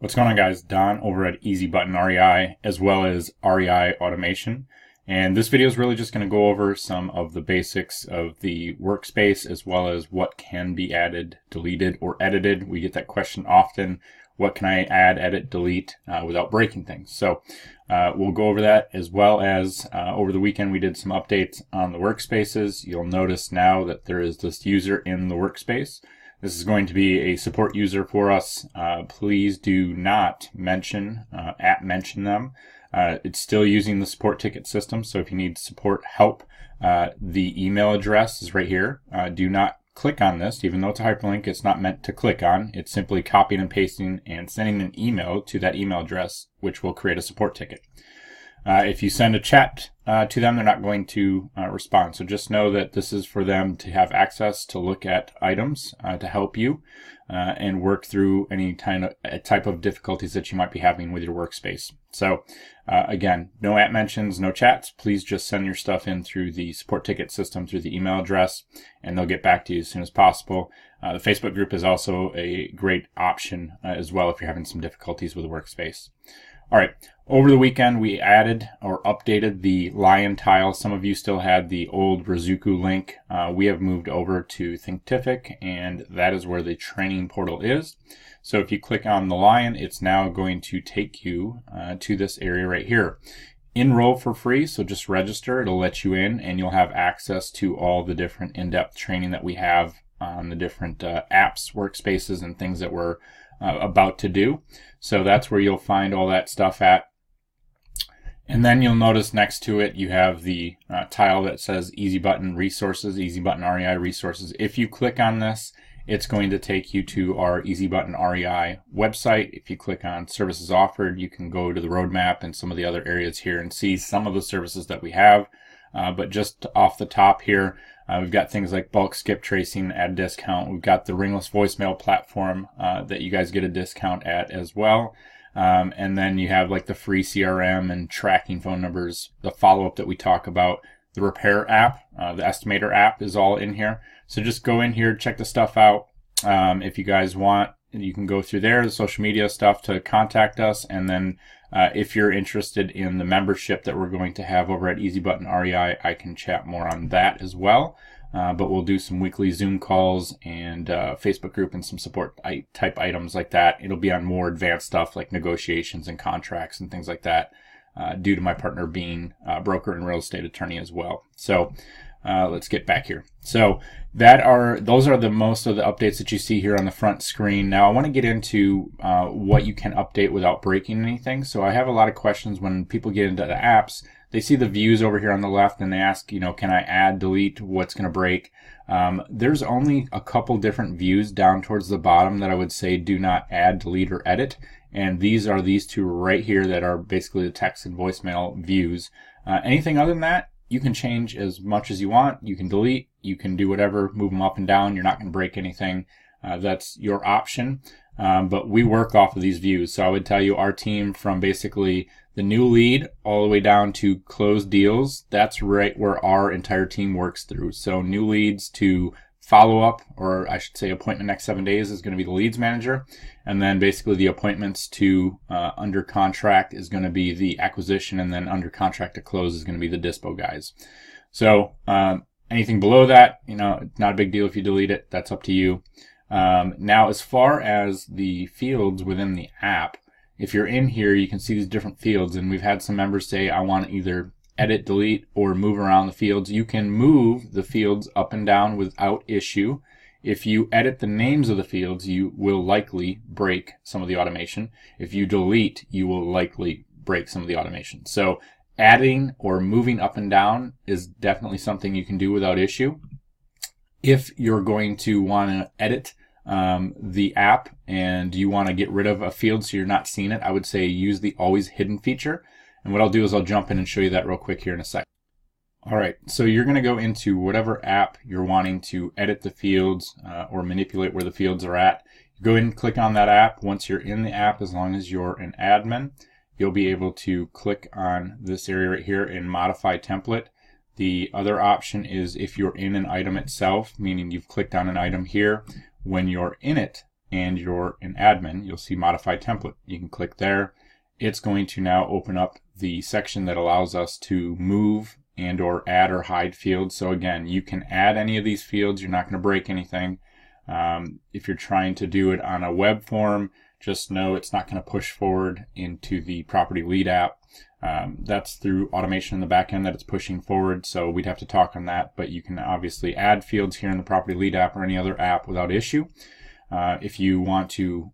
What's going on, guys? Don over at Easy Button REI as well as REI Automation. And this video is really just going to go over some of the basics of the workspace as well as what can be added, deleted, or edited. We get that question often. What can I add, edit, delete without breaking things? So we'll go over that, as well as over the weekend we did some updates on the workspaces. You'll notice now that there is this user in the workspace. This is going to be a support user for us. Please do not mention them. It's still using the support ticket system, so if you need support help, the email address is right here. Do not click on this. Even though it's a hyperlink, it's not meant to click on. It's simply copying and pasting and sending an email to that email address, which will create a support ticket. If you send a chat to them, they're not going to respond. So just know that this is for them to have access to look at items to help you and work through any type of difficulties that you might be having with your workspace. So again, no @, mentions, no chats. Please just send your stuff in through the support ticket system through the email address, and they'll get back to you as soon as possible. The Facebook group is also a great option as well if you're having some difficulties with the workspace. All right, over the weekend we added or updated the lion tile. Some of you still had the old Rizuku link. We have moved over to Thinkific, and that is where the training portal is. So if you click on the lion, it's now going to take you to this area right here. Enroll for free, so just register. It'll let you in, and you'll have access to all the different in-depth training that we have on the different apps, workspaces, and things that we're about to do. So that's where you'll find all that stuff at. And then you'll notice next to it you have the tile that says Easy Button Resources, Easy Button REI Resources. If you click on this, it's going to take you to our Easy Button REI website. If you click on Services Offered, you can go to the roadmap and some of the other areas here and see some of the services that we have. But just off the top here, we've got things like bulk skip tracing at a discount. We've got the ringless voicemail platform that you guys get a discount at as well. And then you have like the free CRM and tracking phone numbers, the follow-up that we talk about, the repair app, the estimator app is all in here. So just go in here, check the stuff out. If you guys want, you can go through there, the social media stuff to contact us. And then if you're interested in the membership that we're going to have over at Easy Button REI, I can chat more on that as well. But we'll do some weekly Zoom calls and Facebook group and some support type items like that. It'll be on more advanced stuff like negotiations and contracts and things like that, due to my partner being a broker and real estate attorney as well. So let's get back here. So those are the most of the updates that you see here on the front screen. Now I want to get into what you can update without breaking anything. So I have a lot of questions when people get into the apps. They see the views over here on the left and they ask, can I add, delete, what's going to break? There's only a couple different views down towards the bottom that I would say do not add, delete, or edit. And these are these two right here that are basically the text and voicemail views. Anything other than that, you can change as much as you want. You can delete, you can do whatever, move them up and down. You're not going to break anything. That's your option. But we work off of these views. So I would tell you our team, from basically the new lead all the way down to closed deals, that's right where our entire team works through. So new leads to follow up, or I should say appointment next 7 days, is going to be the leads manager. And then basically the appointments to under contract is going to be the acquisition, and then under contract to close is going to be the dispo guys. So anything below that, not a big deal if you delete it. That's up to you. Now, as far as the fields within the app, if you're in here, you can see these different fields, and we've had some members say, I want to either edit, delete, or move around the fields. You can move the fields up and down without issue. If you edit the names of the fields, you will likely break some of the automation. If you delete, you will likely break some of the automation. So adding or moving up and down is definitely something you can do without issue. If you're going to want to edit the app and you want to get rid of a field so you're not seeing it, I would say use the always hidden feature. And what I'll do is I'll jump in and show you that real quick here in a sec. All right, so you're going to go into whatever app you're wanting to edit the fields or manipulate where the fields are at. Go ahead and click on that app. Once you're in the app, as long as you're an admin, you'll be able to click on this area right here and modify template. The other option is if you're in an item itself, meaning you've clicked on an item here, when you're in it and you're an admin, you'll see Modify Template. You can click there. It's going to now open up the section that allows us to move and or add or hide fields. So again, you can add any of these fields. You're not going to break anything. If you're trying to do it on a web form, just know it's not going to push forward into the Property Lead app. That's through automation in the back end that it's pushing forward, so we'd have to talk on that, but you can obviously add fields here in the Property Lead app or any other app without issue. If you want to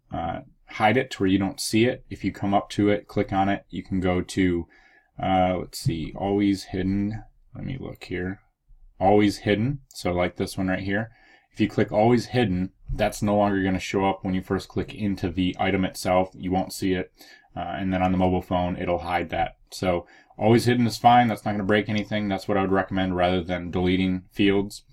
hide it to where you don't see it, if you come up to it, click on it, you can go to, let's see, Always Hidden. Let me look here. Always Hidden, so like this one right here. If you click Always Hidden, that's no longer going to show up when you first click into the item itself. You won't see it. And then on the mobile phone, it'll hide that. So Always Hidden is fine. That's not going to break anything. That's what I would recommend rather than deleting fields.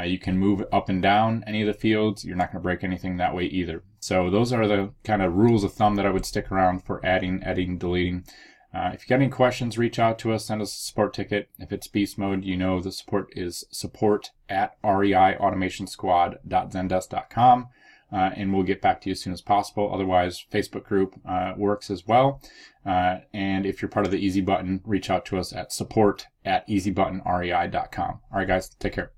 You can move up and down any of the fields. You're not going to break anything that way either. So those are the kind of rules of thumb that I would stick around for adding, editing, deleting. If you got any questions, reach out to us, send us a support ticket. If it's beast mode, you know the support is support@reiautomationsquad.zendesk.com. And we'll get back to you as soon as possible. Otherwise, Facebook group works as well. And if you're part of the Easy Button, reach out to us at support@easybuttonrei.com. All right, guys, take care.